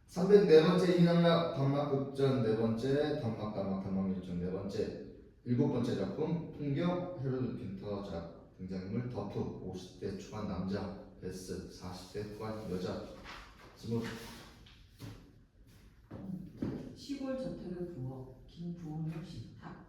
304번째 인양락 단막극전 네 번째 단막 단막 단막일전 네 번째 일곱 번째 작품 풍경 헤로드 핀터작 등장인물 더프 50대 초반 남자 베스 40대 후반 여자 지금 시골 저택의 부엌 김부흥역 식탁.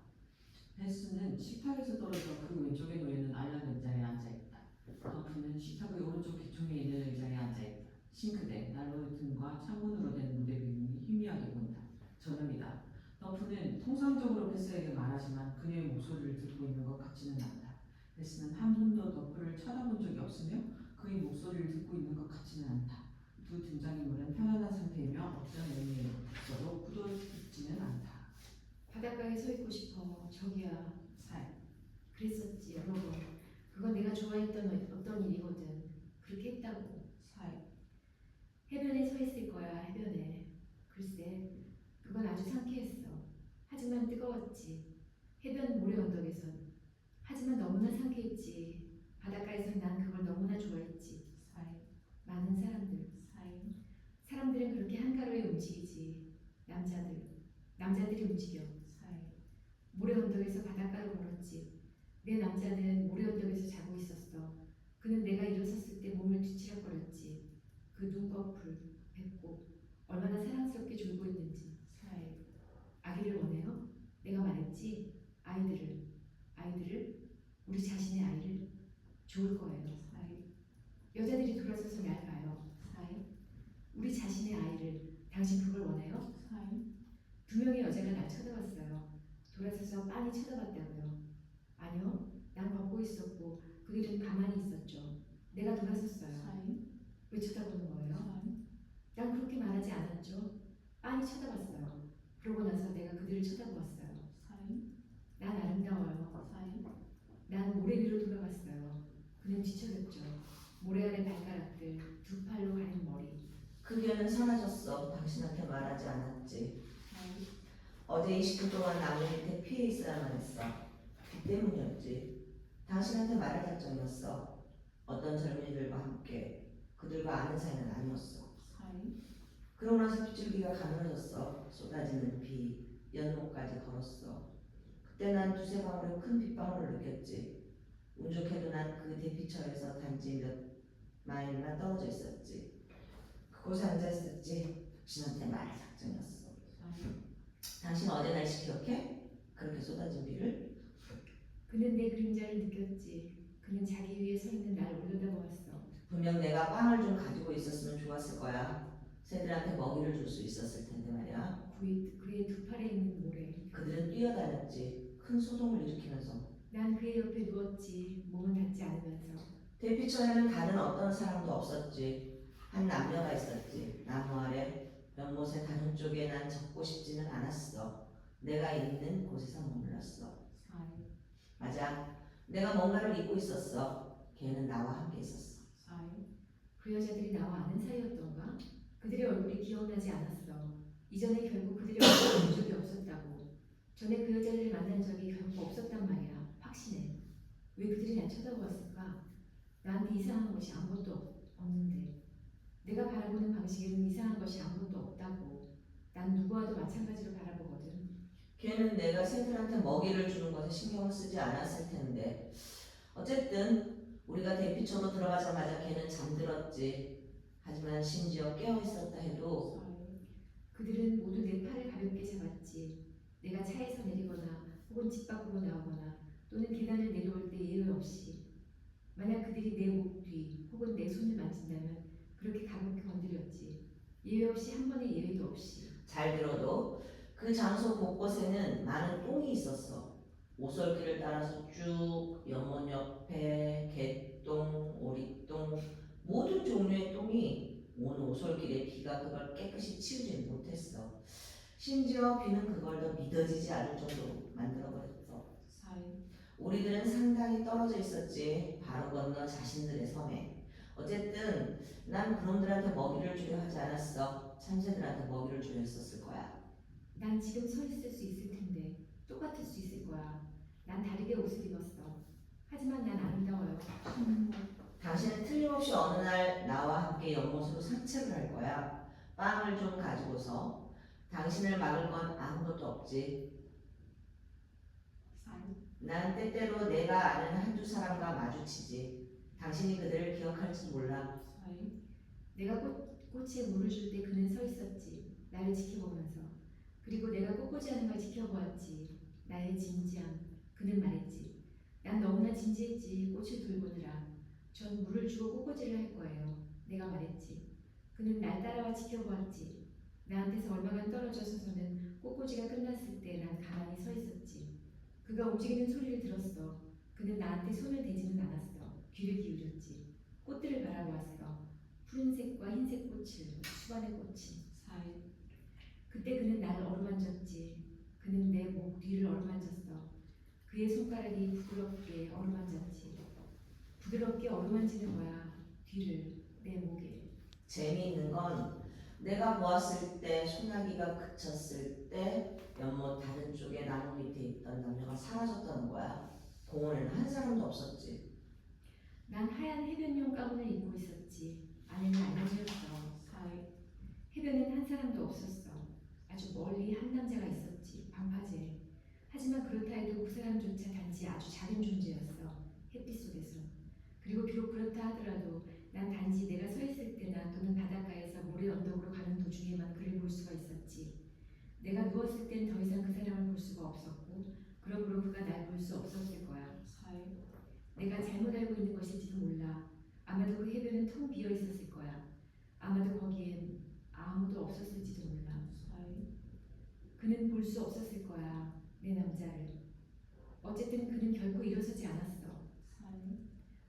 베스는 식탁에서 떨어져 그 왼쪽에 놓여있는 알약 의자에 앉아있다. 더프는 식탁의 오른쪽 기총에 있는 의자에 앉아있다. 싱크대, 난로 등과 창문으로 된 무대 비용이 희미하게 보인다. 저녁이다. 더프는 통상적으로 베스에게 말하지만 그녀의 목소리를 듣고 있는 것 같지는 않다. 베스는 한 번도 더프를 쳐다본 적이 없으며 그의 목소리를 듣고 있는 것 같지는 않다. 두 등장인물은 편안한 상태이며 어떤 의미에서도 굳어있지는 않다. 바닷가에 서 있고 싶어. 저기야. 살. 그랬었지 여러 번. 그건 내가 좋아했던 어떤 일이거든. 그렇게 했다고. 살. 해변에 서 있을 거야. 해변에. 글쎄 그건 아주 상쾌했어. 하지만 뜨거웠지. 해변 모래 언덕에선. 하지만 너무나 상쾌했지. 바닷가에선 난 그걸 너무나 좋아했지. 살. 많은 사람들. 사람들은 그렇게 한가로이 움직이지. 남자들이 움직여. 모래 언덕에서 바닷가로 걸었지. 내 남자는 모래 언덕에서 자고 있었어. 그는 내가 일어섰을 때 몸을 뒤치락거렸지. 그 눈꺼풀, 배꼽, 얼마나 사랑스럽게 졸고 있는지. 아기를 원해요? 내가 말했지. 아이들을, 우리 자신의 아이를. 좋을 거예요. 여자들이 돌아서서 날 봐요. 우리 자신의 아이를. 당신 그걸 원해요? 두 명의 여자가 날 쳐다봤어요. 돌아서서 빤히 쳐다봤다고요. 아니요, 난 걷고 있었고 그들은 가만히 있었죠. 내가 돌아섰어요. 왜 쳐다보는 거예요? 난 그렇게 말하지 않았죠. 빤히 쳐다봤어요. 그러고 나서 내가 그들을 쳐다보았어요. 난 아름다워요. 난 모래 위로 돌아갔어요. 그는 뒤척였죠. 모래 아래 발가락들, 두 팔로 가린 머리. 그녀는 사라졌어. 당신한테 말하지 않았지. 어제 20분 동안 나무 밑에 피해 있어야만 했어. 비 때문이었지. 당신한테 말할 작정이었어. 어떤 젊은이들과 함께. 그들과 아는 사이는 아니었어. 그러고 나서 빗줄기가 가늘어졌어. 쏟아지는 비, 연못까지 걸었어. 그때 난 두세 방울의 큰 빗방울을 느꼈지. 운 좋게도 난 그 대피처에서 단지 몇 마일만 떨어져 있었지. 그곳에 앉아있었지. 당신한테 말할 작정이었어. 당신 어제 날씨 기억해? 그렇게 쏟아진 비를? 그는 내 그림자를 느꼈지. 그는 자기 위에 서 있는 날 올려다보았어. 분명 내가 빵을 좀 가지고 있었으면 좋았을 거야. 새들한테 먹이를 줄 수 있었을 텐데 말이야. 그의 두 팔에 있는 모래. 그들은 뛰어다녔지. 큰 소동을 일으키면서. 난 그의 옆에 누웠지. 몸은 닿지 않으면서. 대피처에는 다른 어떤 사람도 없었지. 한 남녀가 있었지. 나무 아래 연못의 다른 쪽에 난 적고 싶지는 않았어. 내가 있는 곳에서 머물렀어. 맞아. 내가 뭔가를 잊고 있었어. 걔는 나와 함께 있었어. 그 여자들이 나와 아는 사이였던가? 그들의 얼굴이 기억나지 않았어. 이전에 결국 그들의 얼굴을 본 적이 없었다고. 전에 그 여자들을 만난 적이 결국 없었단 말이야. 확신해. 왜 그들이 날 쳐다보았을까? 나한테 이상한 것이 아무것도 없는데. 내가 바라보는 방식에는 이상한 것이 아무것도 없다고. 난 누구와도 마찬가지로 바라보거든. 걔는 내가 새들한테 먹이를 주는 것에 신경을 쓰지 않았을 텐데. 어쨌든 우리가 대피처로 들어가자마자 걔는 잠들었지. 하지만 심지어 깨어있었다 해도 그들은 모두 내 팔을 가볍게 잡았지. 내가 차에서 내리거나 혹은 집 밖으로 나오거나 또는 계단을 내려올 때 예외 없이. 만약 그들이 내 목 뒤 혹은 내 손을 만진다면 그렇게 가볍게 건드렸지. 예외 없이 한 번의 예외도 없이. 잘 들어도 그 장소 곳곳에는 많은 똥이 있었어. 오솔길을 따라서 쭉 연못 옆에 개똥, 오리똥, 모든 종류의 똥이 온 오솔길에 비가 그걸 깨끗이 치우지 못했어. 심지어 비는 그걸 더 믿어지지 않을 정도로 만들어버렸어. 우리들은 상당히 떨어져 있었지. 바로 건너 자신들의 섬에. 어쨌든 난 그놈들한테 먹이를 주려 하지 않았어. 참새들한테 먹이를 주려 했었을 거야. 난 지금 서 있을 수 있을 텐데 똑같을 수 있을 거야. 난 다르게 옷을 입었어. 하지만 난 아름다워요. 당신은 틀림없이 어느 날 나와 함께 연못으로 산책을 할 거야. 빵을 좀 가지고서 당신을 막을 건 아무것도 없지. 4. 난 때때로 내가 아는 한두 사람과 마주치지. 당신이 그들을 기억할지 몰라. 4. 내가 꽃에 물을 줄 때 그는 서 있었지. 나를 지켜보면서. 그리고 내가 꽃꽂이 하는 걸 지켜보았지. 나의 진지함. 그는 말했지. 난 너무나 진지했지. 꽃을 돌보느라. 전 물을 주고 꽃꽂이를 할 거예요. 내가 말했지. 그는 날 따라와 지켜보았지. 나한테서 얼마간 떨어져 서서는 꽃꽂이가 끝났을 때 난 가만히 서 있었지. 그가 움직이는 소리를 들었어. 그는 나한테 손을 대지는 않았어. 귀를 기울였지. 꽃들을 바라보았어. 푸른색과 흰색 꽃을, 수반의 꽃이. 4. 그때 그는 나를 어루만졌지. 그는 내 목 뒤를 어루만졌어. 그의 손가락이 부드럽게 어루만졌지. 부드럽게 어루만지는 거야. 뒤를, 내 목에. 재미있는 건 내가 보았을 때 소나기가 그쳤을 때 연못 다른 쪽에 나무 밑에 있던 남녀가 사라졌다는 거야. 공원에는 한 사람도 없었지. 난 하얀 해변용 가운을 입고 있었지. 안에는 안녕이었어. 4. 해변엔 한 사람도 없었어. 아주 멀리 한 남자가 있었지. 반파제. 하지만 그렇다 해도 그 사람조차 단지 아주 작은 존재였어. 햇빛 속에서. 그리고 비록 그렇다 하더라도 난 단지 내가 서 있을 때나 또는 바닷가에서 모래 언덕으로 가는 도중에만 그를 볼 수가 있었지. 내가 누웠을 땐 더 이상 그 사람을 볼 수가 없었고 그러므로 그가 날 볼 수 없었을 거야. 4. 내가 잘못 알고 있는 것일지도 몰라. 아마도 그 해변은 텅 비어 있었을 거야. 아마도 거기엔 아무도 없었을지도 몰라. 4. 그는 볼 수 없었을 거야. 내 남자를. 어쨌든 그는 결코 일어서지 않았어. 4.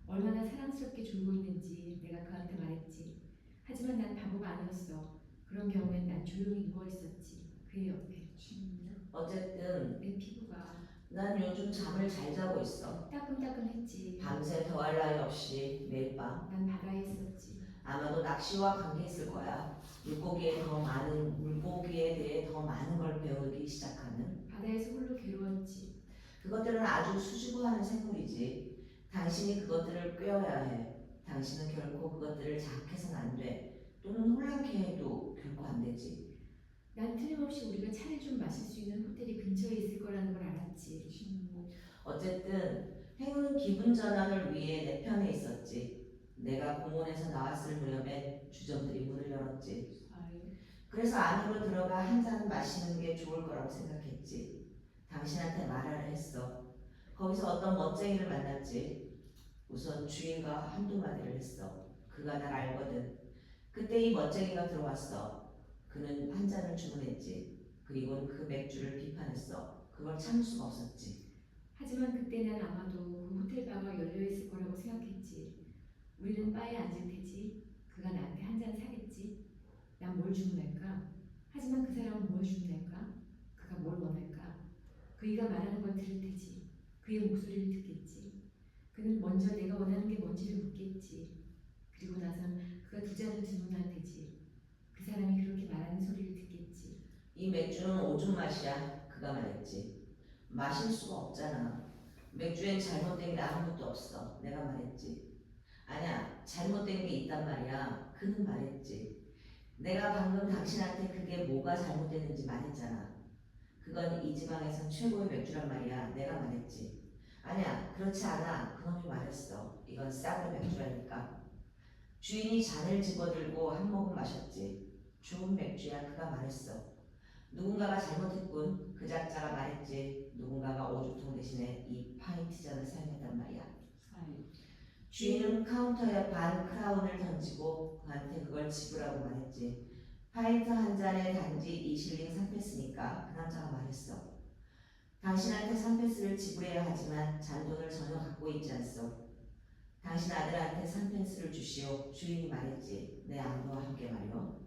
얼마나 사랑스럽게 졸고 있는지 내가 그한테 말했지. 하지만 난 바보가 아니었어. 그런 경우엔 난 조용히 누워 있었지. 그의 옆에. 16. 어쨌든 내 피부가 난 요즘 잠을 잘 자고 있어. 따끔따끔했지. 밤새 더할 나위 없이 매일 밤. 난 바다에 있었지. 아마도 낚시와 관계 있을 거야. 물고기에 대해 더 많은 걸 배우기 시작하는. 바다에서 홀로 괴로웠지. 그것들은 아주 수줍어하는 생물이지. 당신이 그것들을 꿰어야 해. 당신은 결코 그것들을 자극해서는 안 돼. 또는 혼란케 해도 결코 안 되지. 난 틀림없이 우리가 차를 좀 마실 수 있는 호텔이 근처에 있을 거라는 걸 알았지. 16. 어쨌든 행운은 기분 전환을 위해 내 편에 있었지. 내가 공원에서 나왔을 무렵에 주점들이 문을 열었지. 4. 그래서 안으로 들어가 한 잔 마시는 게 좋을 거라고 생각했지. 당신한테 말하려 했어. 거기서 어떤 멋쟁이를 만났지. 우선 주인과 한두 마디를 했어. 그가 날 알거든. 그때 이 멋쟁이가 들어왔어. 그는 한 잔을 주문했지. 그리고는 그 맥주를 비판했어. 그걸 참을 수가 없었지. 하지만 그때 난 아마도 그 호텔 바가 열려 있을 거라고 생각했지. 우리는 바에 앉을 테지. 그가 나한테 한 잔 사겠지. 난 뭘 주문할까? 하지만 그 사람은 뭘 주문할까? 그가 뭘 원할까? 그이가 말하는 걸 들을 테지. 그의 목소리를 듣겠지. 그는 먼저 내가 원하는 게 뭔지를 묻겠지. 그리고 나선 그가 두 잔을 주문할 테지. 그 사람이 그렇게 말하는 소리를 듣겠지. 이 맥주는 오줌 맛이야. 그가 말했지. 마실 수가 없잖아. 맥주엔 잘못된 게 아무것도 없어. 내가 말했지. 아니야, 잘못된 게 있단 말이야. 그는 말했지. 내가 방금 당신한테 그게 뭐가 잘못됐는지 말했잖아. 그건 이 지방에선 최고의 맥주란 말이야. 내가 말했지. 아니야, 그렇지 않아. 그놈이 말했어. 이건 싸구려 맥주라니까. 주인이 잔을 집어들고 한 모금 마셨지. 좋은 맥주야. 그가 말했어. 누군가가 잘못했군. 그 작자가 말했지. 누군가가 오죽통 대신에 이 파인트 잔을 사용했단 말이야. 4. 주인은 카운터에 반 크라운을 던지고 그한테 그걸 지불하고 말했지. 파인트 한 잔에 단지 2실링 3패스니까. 그 남자가 말했어. 당신한테 3패스를 지불해야 하지만 잔돈을 전혀 갖고 있지 않소. 당신 아들한테 3패스를 주시오. 주인이 말했지. 내 아들과 함께 말이오.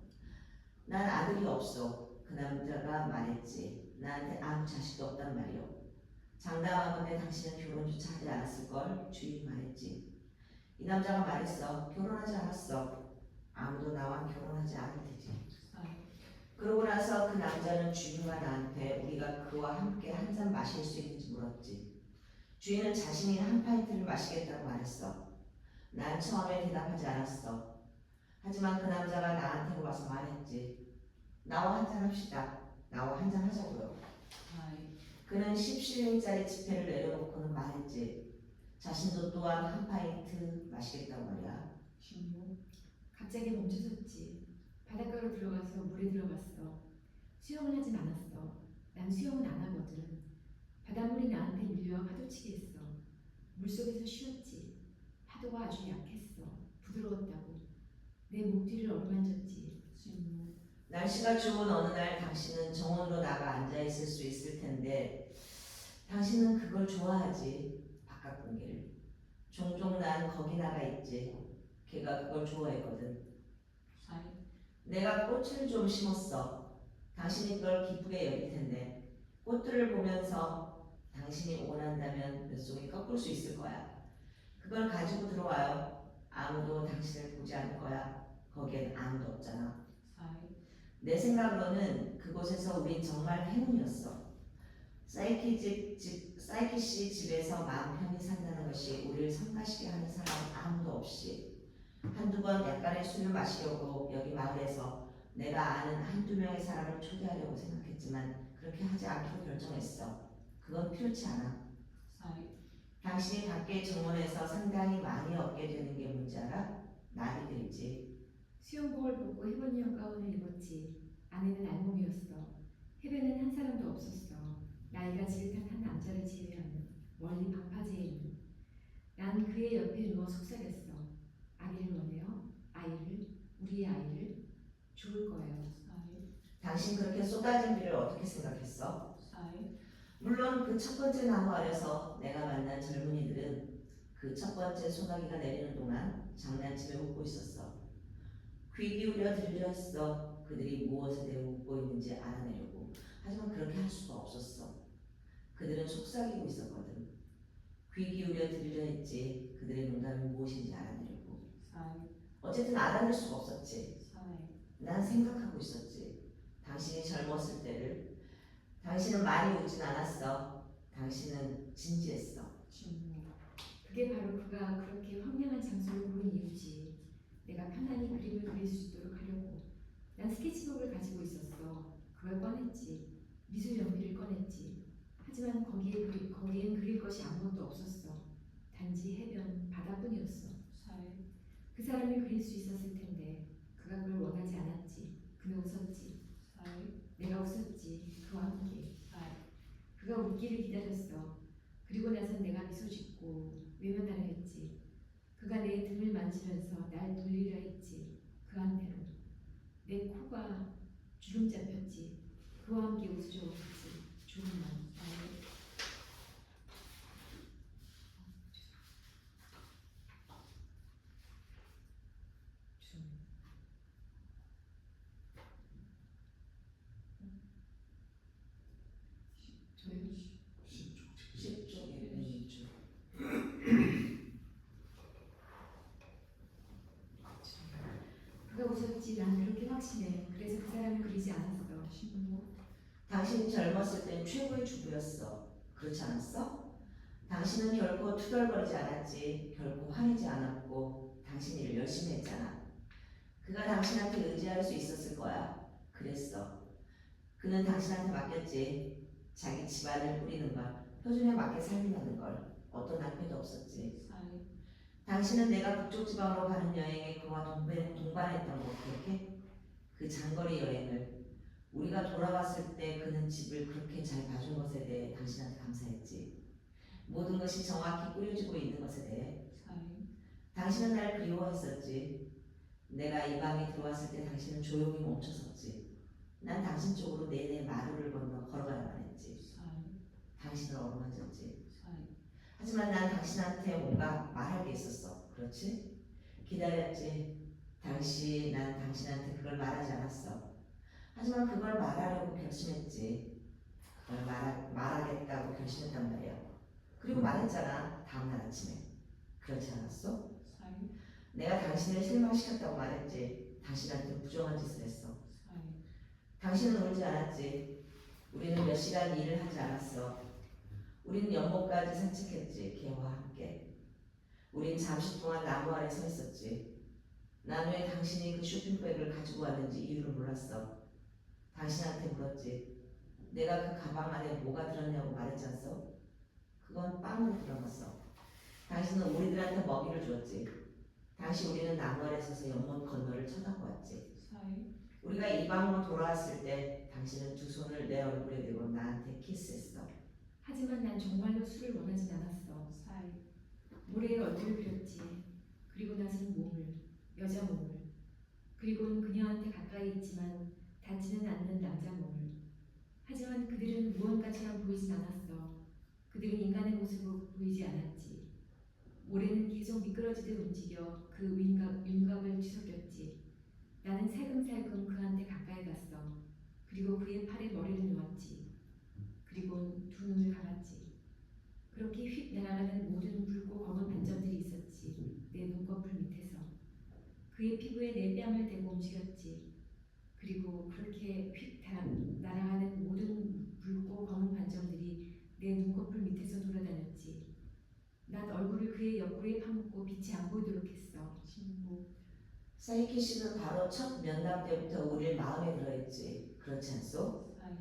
난 아들이 없소. 그 남자가 말했지. 나한테 아무 자식도 없단 말이오. 장담하건대 당신은 결혼조차 하지 않았을걸. 주인이 말했지. 이 남자가 말했어. 결혼하지 않았어. 아무도 나와 결혼하지 않을 테지. 4. 그러고 나서 그 남자는 주인과 나한테 우리가 그와 함께 한 잔 마실 수 있는지 물었지. 주인은 자신이 한 파인트를 마시겠다고 말했어. 난 처음에 대답하지 않았어. 하지만 그 남자가 나한테 와서 말했지. 나와 한잔 합시다. 나와 한잔 하자고요. 4. 그는 10실링짜리 지폐를 내려놓고는 말했지. 자신도 또한 한 파인트 마시겠다고 말이야. 16. 갑자기 멈춰섰지. 바닷가로 들어가서 물에 들어갔어. 수영을 하진 않았어. 난 수영은 안 하거든. 바닷물이 나한테 밀려 파도치게 했어. 물속에서 쉬었지. 파도가 아주 약했어. 부드러웠다고. 내 목 뒤를 어루만졌지. 16. 날씨가 좋은 어느 날 당신은 정원으로 나가 앉아있을 수 있을 텐데 당신은 그걸 좋아하지. 바깥 공기를. 종종 난 거기 나가 있지. 걔가 그걸 좋아했거든. 4. 내가 꽃을 좀 심었어. 당신이 그걸 기쁘게 여길 텐데 꽃들을 보면서 당신이 원한다면 뱃속에 꺾을 수 있을 거야. 그걸 가지고 들어와요. 아무도 당신을 보지 않을 거야. 거기엔 아무도 없잖아. 4. 내 생각으로는 그곳에서 우린 정말 행운이었어. 사이키 씨 집에서 마음 편히 산다는 것이 우리를 성가시게 하는 사람 아무도 없이 한두 번 약간의 술을 마시려고 여기 마을에서 내가 아는 한두 명의 사람을 초대하려고 생각했지만 그렇게 하지 않기로 결정했어. 그건 필요치 않아. 4. 당신이 밖에 정원에서 상당히 많이 얻게 되는 게 뭔지 알아? 날이 들지. 수영복을 벗고 해변용 가운을 입었지. 안에는 알몸이었어. 해변엔 한 사람도 없었어. 나이가 지긋한 한 남자를 제외하면 멀리 방파제에 있는. 난 그의 옆에 누워 속삭였어. 아기를 원해요? 아이를? 우리의 아이를? 죽을 거예요. 4. 당신 그렇게 쏟아진 비를 어떻게 생각했어? 4. 물론 그 첫 번째 나무 아래서 내가 만난 젊은이들은 그 첫 번째 소나기가 내리는 동안 장난치며 웃고 있었어. 귀 기울여 들으려 했어. 그들이 무엇에 대해 웃고 있는지 알아내려고. 하지만 그렇게 할 수가 없었어. 그들은 속삭이고 있었거든. 귀 기울여 들으려 했지. 그들의 농담이 무엇인지 알아내려고. 4. 어쨌든 알아낼 수가 없었지. 4. 난 생각하고 있었지. 당신이 젊었을 때를. 당신은 많이 웃진 않았어. 당신은 진지했어. 16. 그게 바로 그가 그렇게 황량한 장소를 고른 이유지. 내가 편안히 그림을 그릴 수 있도록 하려고. 난 스케치북을 가지고 있었어. 그걸 꺼냈지. 미술 연필을 꺼냈지. 하지만 거기엔 그릴 것이 아무것도 없었어. 단지 해변, 바다뿐이었어. 4. 그 사람이 그릴 수 있었을 텐데 그가 그걸 원하지 않았지. 그는 웃었지. 4. 내가 웃었지. 그와 함께. 4. 그가 웃기를 기다렸어. 그리고 나선 내가 미소 짓고 외면하려 했지. 그가 내 등을 만지면서 날 돌리려 했지. 그한테로. 내 코가 주름 잡혔지. 그와 함께 웃으려 웃었지. 조금만. 10쪽에 있는 줄. 그가 웃었지. 난 그렇게 확신해. 그래서 그 사람을 그리지 않았어. 16. 당신이 젊었을 땐 최고의 주부였어. 그렇지 않았어? 당신은 결코 투덜거리지 않았지. 결코 화내지 않았고 당신 일을 열심히 했잖아. 그가 당신한테 의지할 수 있었을 거야. 그랬어. 그는 당신한테 맡겼지. 자기 집안을 꾸리는 걸, 표준에 맞게 살림하는 걸. 어떤 낭패도 없었지. 4. 당신은 내가 북쪽 지방으로 가는 여행에 그와 동반했던 거 기억해? 그 장거리 여행을. 우리가 돌아왔을 때 그는 집을 그렇게 잘 봐준 것에 대해 당신한테 감사했지. 모든 것이 정확히 꾸려지고 있는 것에 대해. 4. 당신은 날 그리워했었지. 내가 이 방에 들어왔을 때 당신은 조용히 멈춰섰지. 난 당신 쪽으로 내내 마루를 건너 걸어가야만 했지. 4. 당신을 어루만졌지. 4. 하지만 난 당신한테 뭔가 말할 게 있었어. 그렇지? 기다렸지. 난 당신한테 그걸 말하지 않았어. 하지만 그걸 말하려고 결심했지. 그걸 말하겠다고 결심했단 말이야. 그리고 말했잖아. 다음날 아침에. 그렇지 않았어? 4. 내가 당신을 실망시켰다고 말했지. 당신한테 부정한 짓을 했어. 4. 당신은 울지 않았지. 우리는 몇 시간 일을 하지 않았어. 우린 연못까지 산책했지. 걔와 함께. 우린 잠시 동안 나무 아래 서 있었지. 난 왜 당신이 그 쇼핑백을 가지고 왔는지 이유를 몰랐어. 당신한테 물었지. 내가 그 가방 안에 뭐가 들었냐고 말했지 않소? 그건 빵으로 들어갔어. 당신은 우리들한테 먹이를 주었지. 당시 우리는 나무 아래 서서 연못 건너를 쳐다보았지. 4. 우리가 이 방으로 돌아왔을 때 당신은 두 손을 내 얼굴에 대고 나한테 키스했어. 하지만 난 정말로 술을 원하진 않았어. 4. 모래에 얼굴을 그렸지. 그리고 나선 몸을, 여자 몸을. 그리고는 그녀한테 가까이 있지만 닿지는 않는 남자 몸을. 하지만 그들은 무언가처럼 보이진 않았어. 그들은 인간의 모습으로 보이지 않았지. 모래는 계속 미끄러지듯 움직여 그 윤곽을 뒤섞였지. 나는 살금살금 그한테 가까이 갔어. 그리고 그의 팔에 머리를 놓았지. 그리고 두 눈을 감았지. 그렇게 휙 날아가는 모든 붉고 검은 반점들이 있었지. 내 눈꺼풀 밑에서. 그의 피부에 내 뺨을 대고 움직였지. 그리고 그렇게 휙 날아가는 모든 붉고 검은 반점들이 내 눈꺼풀 밑에서 돌아다녔지. 난 얼굴을 그의 옆구리에 파묻고 빛이 안 보이도록 했어. 친구. 사이키 씨는 바로 첫 면담 때부터 우리를 마음에 들어했지. 그렇지 않소? 4.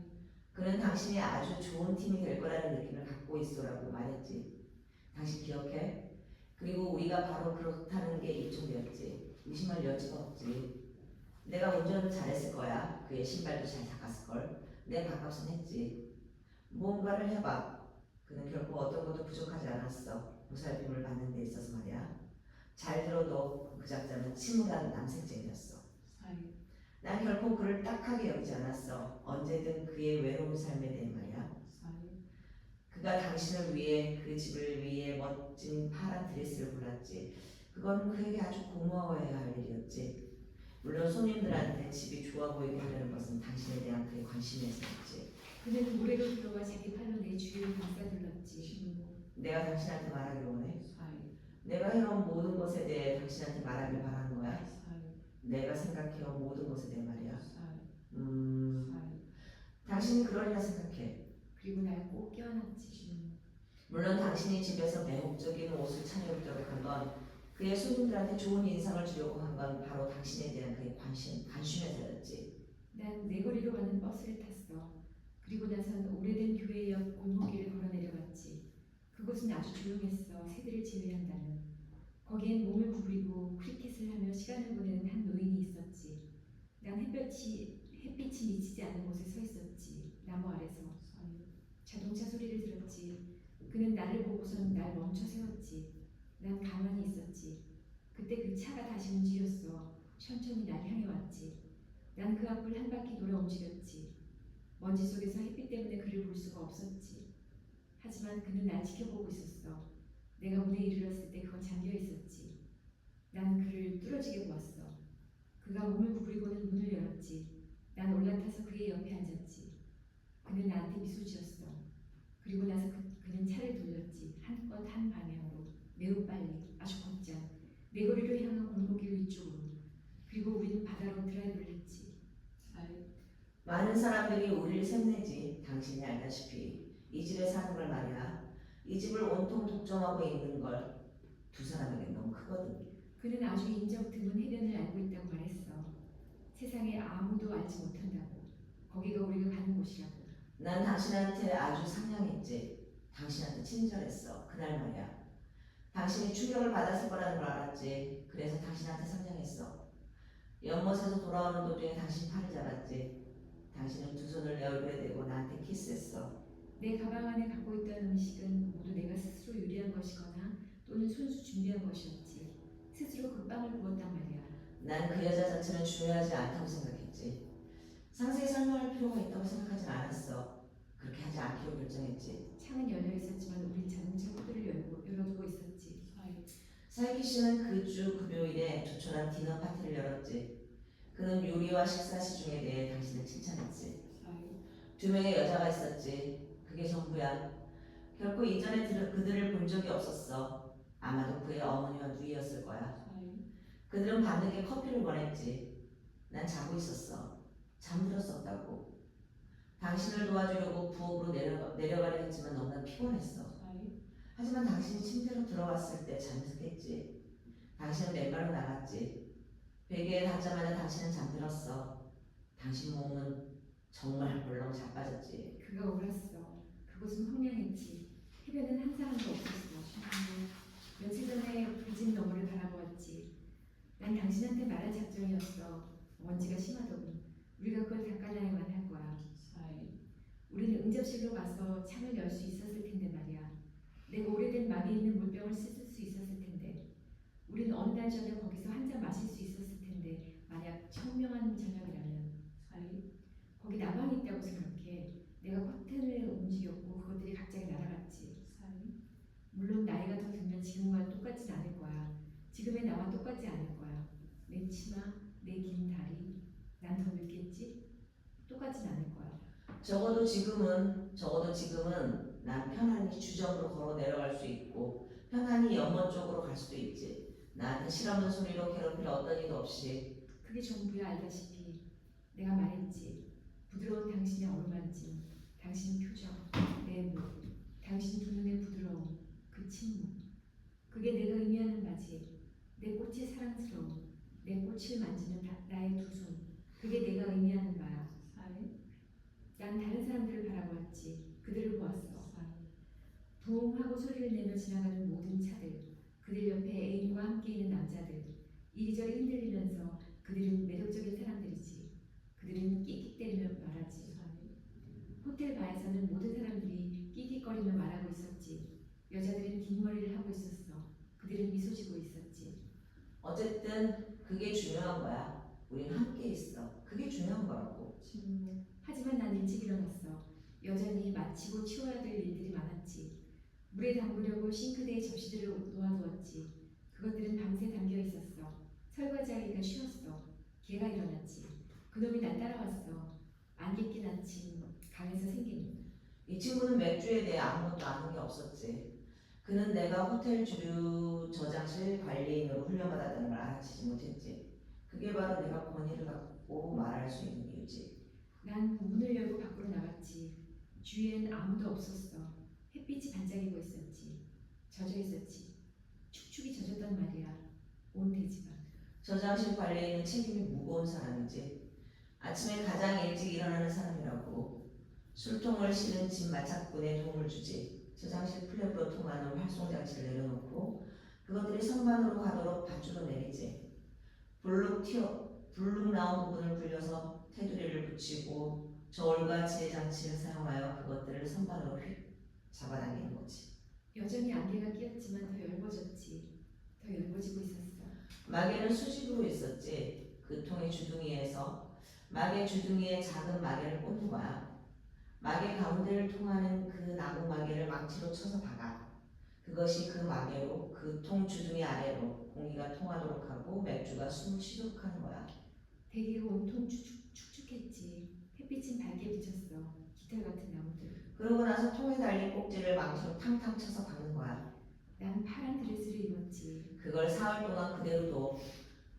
그는 당신이 아주 좋은 팀이 될 거라는 느낌을 갖고 있어라고 말했지. 당신 기억해? 그리고 우리가 바로 그렇다는 게 입증되었지. 의심할 여지가 없지. 내가 운전을 잘했을 거야. 그의 신발도 잘 닦았을걸. 내 밥값은 했지. 뭔가를 해봐. 그는 결코 어떤 것도 부족하지 않았어. 보살핌을 받는 데 있어서 말이야. 잘 들어도 그 작자는 침울한 남색쟁이였어. 4. 난 결코 그를 딱하게 여기지 않았어. 언제든 그의 외로운 삶에 대해 말이야. 4. 그가 당신을 위해 그 집을 위해 멋진 파란 드레스를 골랐지. 그건 그에게 아주 고마워해야 할 일이었지. 물론 손님들한테 집이 좋아 보이게 하려는 것은 당신에 대한 그의 관심이었었지. 그는 모래로 들어와 자기 팔로 내 주위를 감싸둘렀지. 친구. 내가 당신한테 말하길 원해. 4. 내가 해온 모든 것에 대해 당신한테 말하길 바라는 거야. 4. 내가 생각해온 모든 것에 대해 말이야. 4. 당신이 그러리라 생각해. 그리고 날 꼭 껴안았지. 친구. 물론 당신이 집에서 매혹적인 옷을 차려입도록 한 건 그의 손님들한테 좋은 인상을 주려고 한 건 바로 당신에 대한 그의 관심에서였지. 난 내거리로 가는 버스를 탔어. 그리고 나선 오래된 교회 옆 골목길을 걸어 내려갔지. 그곳은 아주 조용했어. 새들을 제외한다면. 거기엔 몸을 구부리고 크리켓을 하며 시간을 보내는 한 노인이 있었지. 난 햇빛이 미치지 않는 곳에 서 있었지. 나무 아래서. 4. 자동차 소리를 들었지. 그는 나를 보고선 날 멈춰 세웠지. 난 가만히 있었지. 그때 그 차가 다시 움직였어. 천천히 날 향해 왔지. 난 그 앞을 한 바퀴 돌아 움직였지. 먼지 속에서 햇빛 때문에 그를 볼 수가 없었지. 하지만 그는 날 지켜보고 있었어. 내가 문에 이르렀을 때 그건 잠겨 있었지. 난 그를 뚫어지게 보았어. 그가 몸을 구부리고는 문을 열었지. 난 올라타서 그의 옆에 앉았지. 그는 나한테 미소 지었어. 그리고 나서 그는 차를 돌렸지. 한껏 한 방향으로. 매우 빨리, 아주 곧장. 내거리로 향한 골목길 위쪽으로. 그리고 우리는 바다로 드라이브를 했지. 4. 많은 사람들이 우리를 샘내지. 당신이 알다시피 이 집에 사는 걸 말이야. 이 집을 온통 독점하고 있는 걸 두 사람에게 너무 크거든. 그는 아주 인적 드문 해변을 알고 있다고 말했어. 세상에 아무도 알지 못한다고. 거기가 우리가 가는 곳이라고. 난 당신한테 아주 상냥했지. 당신한테 친절했어. 그날 말이야. 당신이 충격을 받았을 거라는 걸 알았지. 그래서 당신한테 상냥했어. 연못에서 돌아오는 도중에 당신 팔을 잡았지. 당신은 두 손을 내 얼굴에 대고 나한테 키스했어. 내 가방 안에 갖고 있던 음식은 모두 내가 스스로 요리한 것이거나 또는 손수 준비한 것이었지. 스스로 그 빵을 구웠단 말이야. 난 그 여자 자체는 중요하지 않다고 생각했지. 상세히 설명할 필요가 있다고 생각하진 않았어. 그렇게 하지 않기로 결정했지. 창은 열려 있었지만 우린 자동차 후드를 열어두고 있었지. 4. 사이키 씨는 그 주 금요일에 조촐한 디너 파티를 열었지. 그는 요리와 식사 시중에 대해 당신을 칭찬했지. 4. 두 명의 여자가 있었지. 그게 전부야. 결코 이전에 그들을 본 적이 없었어. 아마도 그의 어머니와 누이였을 거야. 4. 그들은 밤늦게 커피를 권했지. 난 자고 있었어. 잠들었었다고. 당신을 도와주려고 부엌으로 내려가려 했지만 너무나 피곤했어. 4. 하지만 당신이 침대로 들어왔을 때 잠에서 깼지. 당신은 맨발로 나갔지. 베개에 닿자마자 당신은 잠들었어. 당신 몸은 정말 물렁 자빠졌지. 그가 옳았어. 그곳은 황량했지. 해변은 한 사람도 없었어. 며칠 전에 빚진 너머를 바라보았지. 난 당신한테 말할 작정이었어. 먼지가 심하더군. 우리가 그걸 닦아내야만 할 거야. 우리는 응접실로 가서 창을 열 수 있었을 텐데 말이야. 내가 오래된 막이 있는 물병을 씻을 수 있었을 텐데. 우린 어느 날 저녁 거기서 한 잔 마실 수 있었을 텐데 만약 청명한 저녁이라면. 거기 나방이 있다고 생각해. 내가 커튼을 움직였고 그것들이 갑자기 날아갔지. 물론 나이가 더 들면 지금과 똑같진 않을 거야. 지금의 나와 똑같지 않을 거야. 내 치마, 내 긴 다리, 난 더 늙겠지? 똑같진 않을 거야. 적어도 지금은 난 편안히 주점으로 걸어 내려갈 수 있고 편안히 연못 쪽으로 갈 수도 있지. 나한테 실없는 소리로 괴롭힐 어떤 이도 없이. 그게 전부야. 알다시피 내가 말했지. 부드러운 당신의 어루만짐, 당신 표정, 내 목, 당신 두 눈의 부드러움, 그 침묵. 그게 내가 의미하는 바지. 내 꽃의 사랑스러움, 내 꽃을 만지는 나의 두 손. 그게 내가 의미하는 바야. 난 다른 사람들을 바라보았지. 그들을 보았어. 부웅 하고 소리를 내며 지나가는 모든 차들, 그들 옆에 애인과 함께 있는 남자들, 이리저리 흔들리면서 그들은 매력적인 사람들이지. 그들은 끽끽대리며 말하지. 호텔 바에서는 모든 사람들이 끽끽거리며 말하고 있었지. 여자들은 긴 머리를 하고 있었어. 그들은 미소 지고 있었지. 어쨌든 그게 중요한 거야. 우린 함께 있어. 그게 중요한 거라고. 하지만 난 일찍 일어났어. 여전히 마치고 치워야 될 일들이 많았지. 물에 담그려고 싱크대에 접시들을 놓아두었지. 그것들은 밤새 담겨 있었어. 설거지하기가 쉬웠어. 개가 일어났지. 그놈이 날 따라왔어. 안개 낀 아침, 강에서 생긴. 이 친구는 맥주에 대해 아무것도 아는 게 없었지. 그는 내가 호텔 주류 저장실 관리인으로 훈련받았다는 걸 알아채지 못했지. 그게 바로 내가 권위를 갖고 말할 수 있는 이유지. 난 문을 열고 밖으로 나갔지. 주위엔 아무도 없었어. 햇빛이 반짝이고 있었지. 젖어 있었지. 축축이 젖었단 말이야. 온 대지가. 저장실 관리인은 책임이 무거운 사람이지. 아침에 가장 일찍 일어나는 사람이라고. 술통을 실은 집 마착꾼에 도움을 주지. 저장실 플랩으로 통하는 활송장치를 내려놓고 그것들이 선반으로 가도록 밧줄로 내리지. 불룩 나온 부분을 굴려서 테두리를 붙이고 저울과 지뢰장치를 사용하여 그것들을 선반으로 휙 잡아당기는 거지. 여전히 안개가 끼었지만 더 엷어졌지. 더 엷어지고 있었어. 마개는 수직으로 있었지. 그 통의 주둥이에서 마개 주둥이에 작은 마개를 꽂는 거야. 마개 가운데를 통하는 그 나무 마개를 망치로 쳐서 박아. 그것이 그 마개로 그 통 주둥이 아래로 공기가 통하도록 하고 맥주가 숨을 쉬도록 하는 거야. 대기가 온통 축축했지. 햇빛은 밝게 비쳤어. 깃털 같은 나무들. 그러고 나서 통에 달린 꼭지를 망치로 탕탕 쳐서 박는 거야. 난 파란 드레스를 입었지. 그걸 사흘 동안 그대로 둬.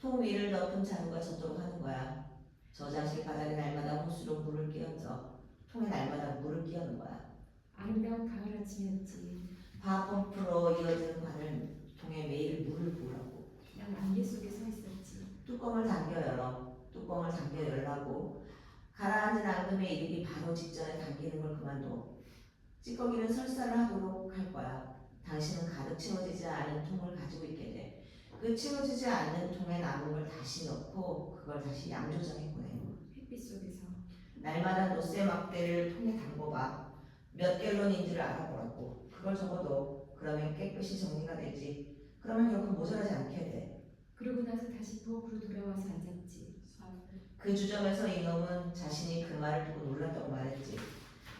통 위를 덮은 자루가 젖도록 하는 거야. 저장실 바닥에 날마다 호스로 물을 끼얹어. 통에 날마다 물을 끼얹는 거야. 아름다운 가을 아침이었지. 바펌프로 이어지는 관을 통해 매일 물을 부으라고. 난 안개 속에 서 있었지. 뚜껑을 당겨 열어. 뚜껑을 당겨 열라고. 가라앉은 앙금에 이르기 바로 직전에 당기는 걸 그만둬. 찌꺼기는 설사를 하도록 할 거야. 당신은 가득 채워지지 않은 통을 가지고 있게 돼. 그 채워지지 않는 통에 남은 걸 다시 넣고 그걸 다시 양조장에 보내. 햇빛 속에서. 날마다 노쇠 막대를 통에 담궈봐. 몇 갤런인지를 알아보라고. 그걸 적어도. 그러면 깨끗이 정리가 되지. 그러면 결코 모자라지 않게 돼. 그러고 나서 다시 부엌으로 돌아와서 앉았지. 그 주점에서 이놈은 자신이 그 말을 듣고 놀랐다고 말했지.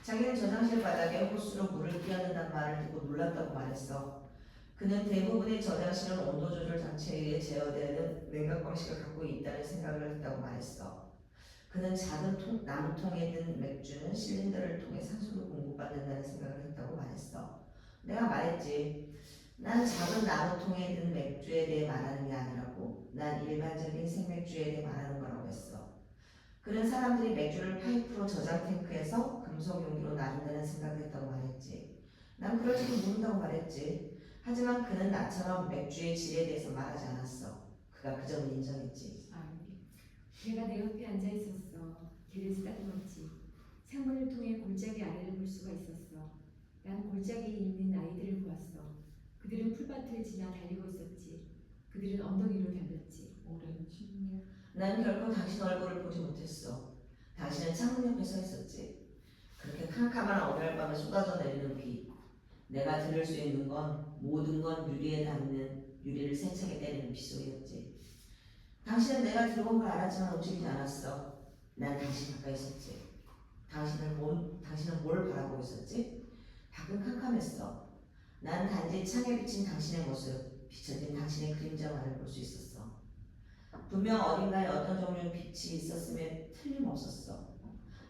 자기는 저장실 바닥에 호스로 물을 끼얹는다는 말을 듣고 놀랐다고 말했어. 그는 대부분의 저장실은 온도 조절 장치에 의해 제어되는 냉각 방식을 갖고 있다는 생각을 했다고 말했어. 그는 작은 나무통에 든 맥주는 실린더를 통해 산소를 공급받는다는 생각을 했다고 말했어. 내가 말했지. 난 작은 나무통에 든 맥주에 대해 말하는 게 아니라고. 난 일반적인 생맥주에 대해 말하는 거라고 했어. 그는 사람들이 맥주를 파이프로 저장 탱크에서 금속 용기로 나눈다는 생각을 했다고 말했지. 난 그럴지도 모른다고 말했지. 하지만 그는 나처럼 맥주의 질에 대해서 말하지 않았어. 그가 그 점을 인정했지. 내가 내 옆에 앉아 있었어. 길을 쓰다듬었지. 창문을 통해 골짜기 아래를 볼 수가 있었어. 난 골짜기에 있는 아이들을 보았어. 그들은 풀밭을 지나 달리고 있었지. 그들은 언덕 위로 달렸지. 오랜 16. 난 결코 당신 얼굴을 보지 못했어. 당신은 창문 옆에 서 있었지. 그렇게 캄캄한 어느 밤에 쏟아져 내리는 비. 내가 들을 수 있는 건 모든 건 유리에 닿는 유리를 세차게 때리는 빗소리였지. 당신은 내가 들어온 걸 알았지만 움직이지 않았어. 난 당신 가까이 있었지. 당신은 뭘 바라보고 있었지? 밖은 캄캄했어. 난 단지 창에 비친 당신의 모습, 비춰진 당신의 그림자만을 볼 수 있었어. 분명 어딘가에 어떤 종류의 빛이 있었음에 틀림없었어.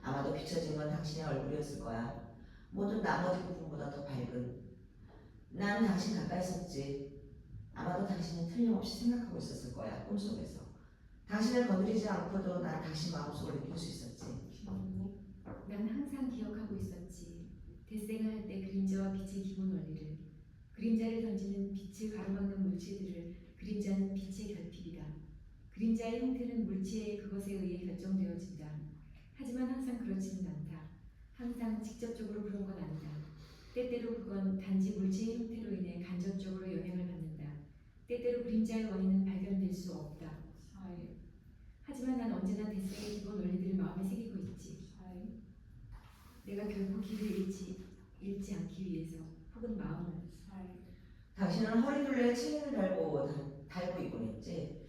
아마도 비춰진 건 당신의 얼굴이었을 거야. 모든 나머지 부분보다 더 밝은. 난 당신 가까이 있었지. 아마도 당신은 틀림없이 생각하고 있었을 거야, 꿈속에서. 당신을 건드리지 않고도 난 당신 마음속을 느낄 수 있었지. 16. 난 항상 기억하고 있었지. 대생을 할 때 그림자와 빛의 기본 원리를. 그림자를 던지는 빛을 가로막는 물체들을 그림자는 빛의 결핍이다. 그림자의 형태는 물체의 그것에 의해 결정되어진다. 하지만 항상 그렇지는 않다. 항상 직접적으로 그런 건 아니다. 때때로 그건 단지 물체의 형태로 인해 간접적으로 영향을 받는다. 때때로 그림자의 원인은 발견될 수 없다. 4일. 하지만 난 언제나 대생의 기본 원리들을 마음에 새기고 있지. 4일. 내가 결국 길을 잃지 않기 위해서 혹은 마음을. 4일. 당신은 허리둘레에 체인을 달고 있곤 했지.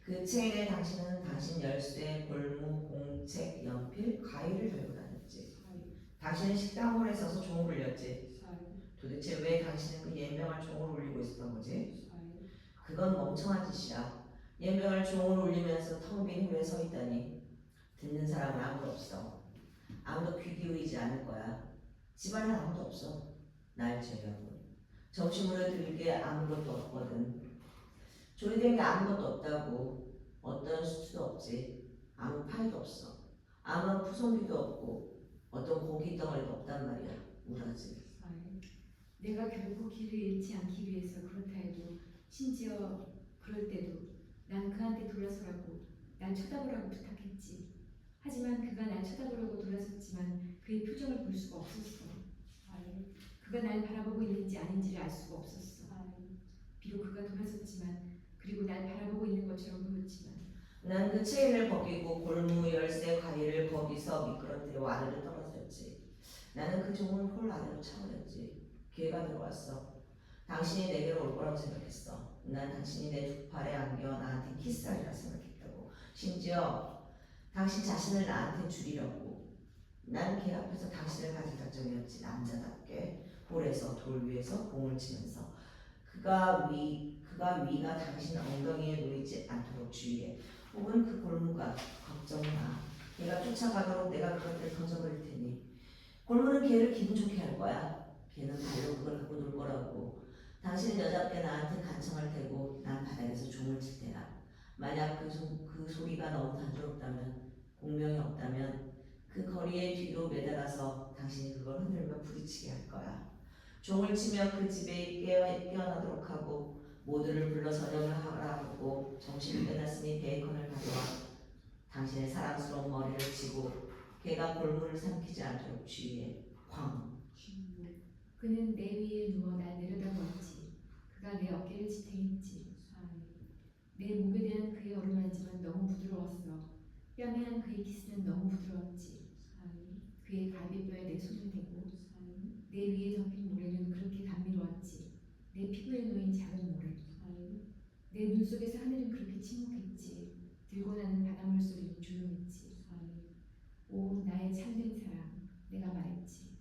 그 체인에 당신은 당신 열쇠, 골무, 공책, 연필, 과일을 달고 다녔지. 4일. 당신은 식당홀에 서서 종을 울렸지. 4일. 도대체 왜 당신은 그 연명할 종을 울리고 있었던 거지? 4일. 그건 멍청한 짓이야. 연명할 종을 울리면서 텅 빈 홀에 서 있다니. 듣는 사람은 아무도 없어. 아무도 귀 기울이지 않을 거야. 집안에 아무도 없어. 날 제외하고. 점심으로 드릴 게 아무것도 없거든. 조리된 게 아무것도 없다고. 어떤 수트도 없지. 아무 파이도 없어. 아무런 푸송기도 없고 어떤 고기 덩어리도 없단 말이야. 우라지. 4일. 내가 결국 길을 잃지 않기 위해서 그렇다 해도 심지어 그럴 때도 난 그한테 돌아서라고 날 쳐다보라고 부탁했지. 하지만 그가 날 쳐다보려고 돌아섰지만 그의 표정을 볼 수가 없었어. 4일. 그가 날 바라보고 있는지 아닌지를 알 수가 없었어. 4일. 비록 그가 돌아섰지만 그리고 날 바라보고 있는 것처럼 보였지만 난 그 체인을 벗기고 골무, 열쇠, 과일을 거기서 미끄러뜨려 아래로 떨어졌지. 나는 그 종을 홀 아래로 차버렸지. 기회가 들어왔어. 당신이 내게로 올 거라고 생각했어. 난 당신이 내 두 팔에 안겨 나한테 키스하리라 생각했다고. 심지어 당신 자신을 나한테 주리려고. 난 걔 앞에서 당신을 가질 작정이었지. 남자답게 홀에서 돌 위에서 공을 치면서 그가 위가 당신 엉덩이에 놓이지 않도록 주의해. 혹은 그 골무가 걱정 마. 걔가 쫓아가도록 내가 그것들 던져버릴 테니. 골무는 걔를 기분 좋게 할 거야. 걔는 발로 그걸 갖고 놀 거라고. 당신은 여자답게 나한테 간청할 테고 난 바닥에서 종을 칠 테야. 만약 그 소리가 너무 단조롭다면 공명이 없다면 그 거리의 뒤로 매달아서 당신이 그걸 흔들며 부딪히게 할 거야. 종을 치며 그 집에 깨어나도록 하고 모두를 불러 서령을 하라고. 정신이 끝났으니 베이컨을 가져와 당신의 사랑스러운 머리를 치고 걔가 골무를 삼키지 않도록 주의해. 쾅. 16. 그는 내 위에 누워 날 내려다보았지. 그가 내 어깨를 지탱했지. 4일. 내 몸에 대한 그의 어루만짐은 너무 부드러웠어. 뺨에 한 그의 키스는 너무 부드러웠지. 4일. 그의 갈비뼈에 내 손을 대고 4일. 내 위에 덮인 모래는 그렇게 감미로웠지. 내 피부에 놓인 작은 모래. 4일. 내 눈 속에서 하늘은 그렇게 침묵했지. 들고 나는 바닷물 소리는 조용했지. 4일. 오 나의 참된 사랑, 내가 말했지.